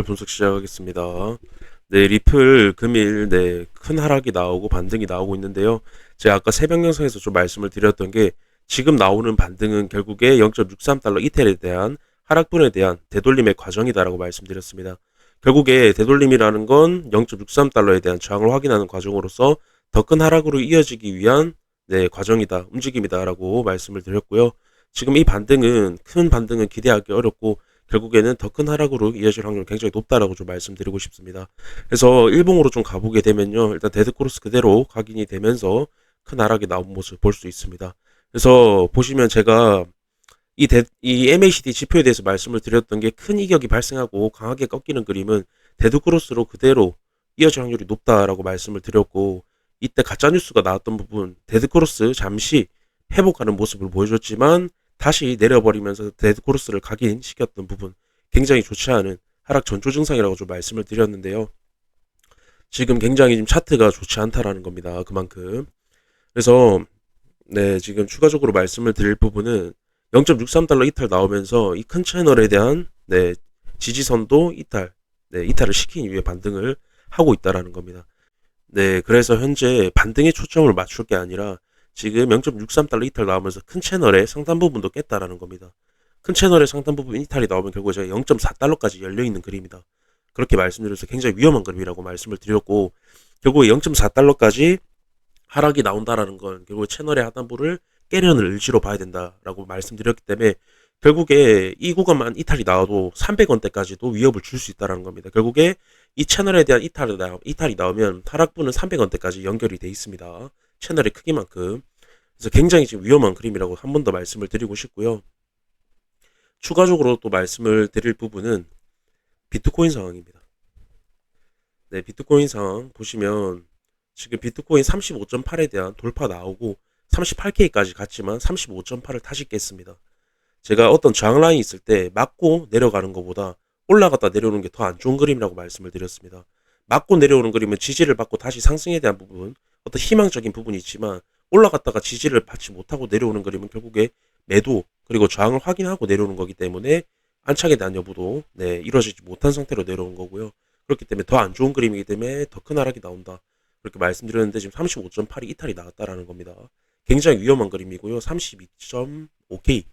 분석 시작하겠습니다. 네, 리플 금일 큰 하락이 나오고 반등이 나오고 있는데요. 제가 아까 새벽 영상에서 좀 말씀을 드렸던 게 지금 나오는 반등은 결국에 0.63달러 이태리에 대한 하락분에 대한 되돌림의 과정이다라고 말씀드렸습니다. 결국에 되돌림이라는 건 0.63달러에 대한 저항을 확인하는 과정으로서 더 큰 하락으로 이어지기 위한 과정이다, 움직임이다라고 말씀을 드렸고요. 지금 이 반등은 큰 반등은 기대하기 어렵고 결국에는 더 큰 하락으로 이어질 확률이 굉장히 높다라고 좀 말씀드리고 싶습니다. 그래서 일봉으로 좀 가보게 되면요. 일단 데드크로스 그대로 각인이 되면서 큰 하락이 나온 모습 볼 수 있습니다. 그래서 보시면 제가 이 MACD 지표에 대해서 말씀을 드렸던 게 큰 이격이 발생하고 강하게 꺾이는 그림은 데드크로스로 그대로 이어질 확률이 높다라고 말씀을 드렸고 이때 가짜뉴스가 나왔던 부분 데드크로스 잠시 회복하는 모습을 보여줬지만 다시 내려버리면서 데드크로스를 각인시켰던 부분 굉장히 좋지 않은 하락 전조 증상이라고 좀 말씀을 드렸는데요. 지금 굉장히 지금 차트가 좋지 않다라는 겁니다. 그만큼. 그래서 지금 추가적으로 말씀을 드릴 부분은 0.63달러 이탈 나오면서 이 큰 채널에 대한 지지선도 이탈을 시키기 위해 반등을 하고 있다라는 겁니다. 그래서 현재 반등에 초점을 맞출 게 아니라 지금 0.63달러 이탈 나오면서 큰 채널의 상단 부분도 깼다라는 겁니다. 큰 채널의 상단 부분 이탈이 나오면 결국 제가 0.4달러까지 열려있는 그림이다. 그렇게 말씀드려서 굉장히 위험한 그림이라고 말씀을 드렸고 결국에 0.4달러까지 하락이 나온다라는 건 결국 채널의 하단부를 깨려는 의지로 봐야 된다라고 말씀드렸기 때문에 결국에 이 구간만 이탈이 나와도 300원대까지도 위협을 줄 수 있다는 겁니다. 결국에 이 채널에 대한 이탈이 나오면 하락부는 300원대까지 연결이 돼 있습니다. 채널의 크기만큼. 그래서 굉장히 지금 위험한 그림이라고 한 번 더 말씀을 드리고 싶고요. 추가적으로 또 말씀을 드릴 부분은 비트코인 상황입니다. 비트코인 상황 보시면 지금 비트코인 35.8에 대한 돌파 나오고 38K까지 갔지만 35.8을 다시 깼습니다. 제가 어떤 저항 라인이 있을 때 맞고 내려가는 것보다 올라갔다 내려오는 게 더 안 좋은 그림이라고 말씀을 드렸습니다. 맞고 내려오는 그림은 지지를 받고 다시 상승에 대한 부분, 어떤 희망적인 부분이 있지만 올라갔다가 지지를 받지 못하고 내려오는 그림은 결국에 매도 그리고 저항을 확인하고 내려오는 거기 때문에 안착에 대한 여부도 이루어지지 못한 상태로 내려온 거고요. 그렇기 때문에 더 안 좋은 그림이기 때문에 더 큰 하락이 나온다. 그렇게 말씀드렸는데 지금 35.8이 이탈이 나왔다라는 겁니다. 굉장히 위험한 그림이고요. 32.5K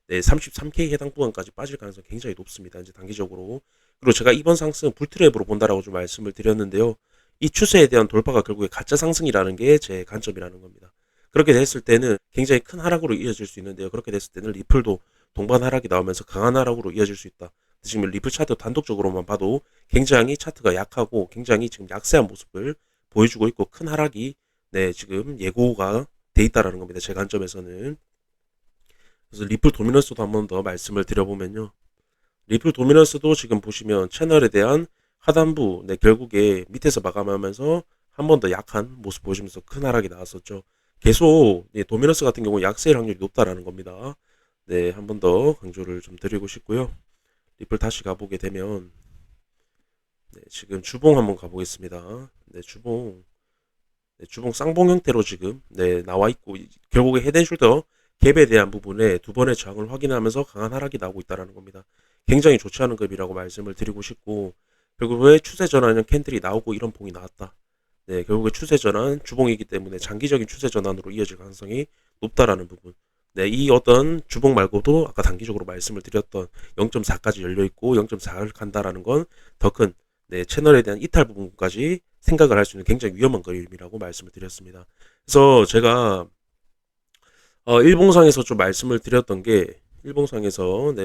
33K 해당 구간까지 빠질 가능성이 굉장히 높습니다. 이제 단기적으로. 그리고 제가 이번 상승 불트랩으로 본다라고 좀 말씀을 드렸는데요. 이 추세에 대한 돌파가 결국에 가짜 상승이라는 게 제 관점이라는 겁니다. 그렇게 됐을 때는 굉장히 큰 하락으로 이어질 수 있는데요. 그렇게 됐을 때는 리플도 동반 하락이 나오면서 강한 하락으로 이어질 수 있다. 지금 리플 차트 단독적으로만 봐도 굉장히 차트가 약하고 굉장히 지금 약세한 모습을 보여주고 있고 큰 하락이 지금 예고가 돼 있다라는 겁니다. 제 관점에서는. 그래서 리플 도미넌스도 한 번 더 말씀을 드려보면요. 리플 도미넌스도 지금 보시면 채널에 대한 하단부 결국에 밑에서 마감하면서 한 번 더 약한 모습 보여주면서 큰 하락이 나왔었죠. 계속 도미넌스 같은 경우 약세일 확률이 높다라는 겁니다. 한 번 더 강조를 좀 드리고 싶고요. 리플 다시 가보게 되면 지금 주봉 한번 가보겠습니다. 주봉 쌍봉 형태로 지금 나와 있고 결국에 헤드앤숄더 갭에 대한 부분에 두 번의 저항을 확인하면서 강한 하락이 나오고 있다는 겁니다. 굉장히 좋지 않은 급이라고 말씀을 드리고 싶고 결국에 추세 전환형 캔들이 나오고 이런 봉이 나왔다. 결국에 추세 전환 주봉이기 때문에 장기적인 추세 전환으로 이어질 가능성이 높다라는 부분. 이 어떤 주봉 말고도 아까 단기적으로 말씀을 드렸던 0.4까지 열려 있고 0.4를 간다라는 건 더 큰 채널에 대한 이탈 부분까지 생각을 할 수 있는 굉장히 위험한 그림이라고 말씀을 드렸습니다. 그래서 제가 일봉상에서 좀 말씀을 드렸던 게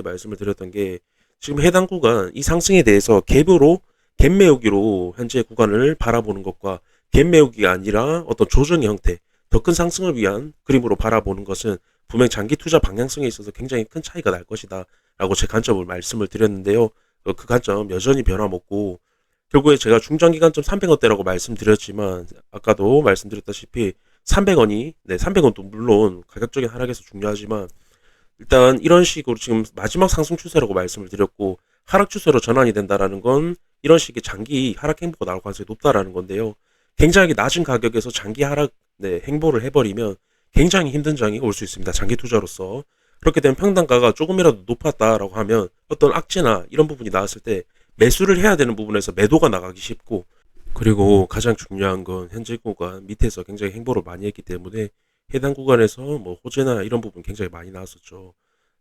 말씀을 드렸던 게 지금 해당 구간 이 상승에 대해서 갭 메우기로 현재 구간을 바라보는 것과 갭 메우기가 아니라 어떤 조정의 형태 더 큰 상승을 위한 그림으로 바라보는 것은 분명 장기 투자 방향성에 있어서 굉장히 큰 차이가 날 것이다 라고 제 관점을 말씀을 드렸는데요. 그 관점 여전히 변함없고 결국에 제가 중장기 관점 300원대라고 말씀드렸지만 아까도 말씀드렸다시피 300원이 300원도 물론 가격적인 하락에서 중요하지만 일단 이런 식으로 지금 마지막 상승 추세라고 말씀을 드렸고 하락 추세로 전환이 된다라는 건 이런 식의 장기 하락 행보가 나올 가능성이 높다라는 건데요. 굉장히 낮은 가격에서 장기 하락 행보를 해버리면 굉장히 힘든 장이 올 수 있습니다. 장기 투자로서. 그렇게 되면 평단가가 조금이라도 높았다라고 하면 어떤 악재나 이런 부분이 나왔을 때 매수를 해야 되는 부분에서 매도가 나가기 쉽고, 그리고 가장 중요한 건 현재 구간 밑에서 굉장히 행보를 많이 했기 때문에 해당 구간에서 뭐 호재나 이런 부분 굉장히 많이 나왔었죠.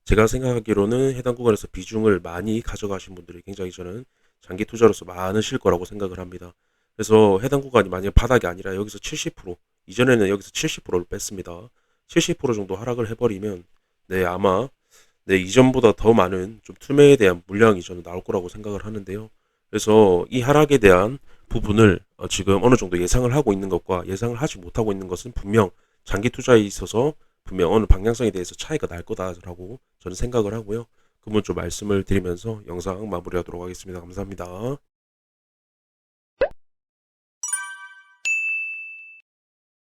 제가 생각하기로는 해당 구간에서 비중을 많이 가져가신 분들이 굉장히 저는 장기 투자로서 많으실 거라고 생각을 합니다. 그래서 해당 구간이 만약 바닥이 아니라 여기서 70%, 이전에는 여기서 70%를 뺐습니다. 70% 정도 하락을 해버리면 네, 아마 네, 이전보다 더 많은 좀 투매에 대한 물량이 저는 나올 거라고 생각을 하는데요. 그래서 이 하락에 대한 부분을 지금 어느 정도 예상을 하고 있는 것과 예상을 하지 못하고 있는 것은 분명 장기 투자에 있어서 분명 어느 방향성에 대해서 차이가 날 거다라고 저는 생각을 하고요. 그 부분 좀 말씀을 드리면서 영상 마무리하도록 하겠습니다. 감사합니다.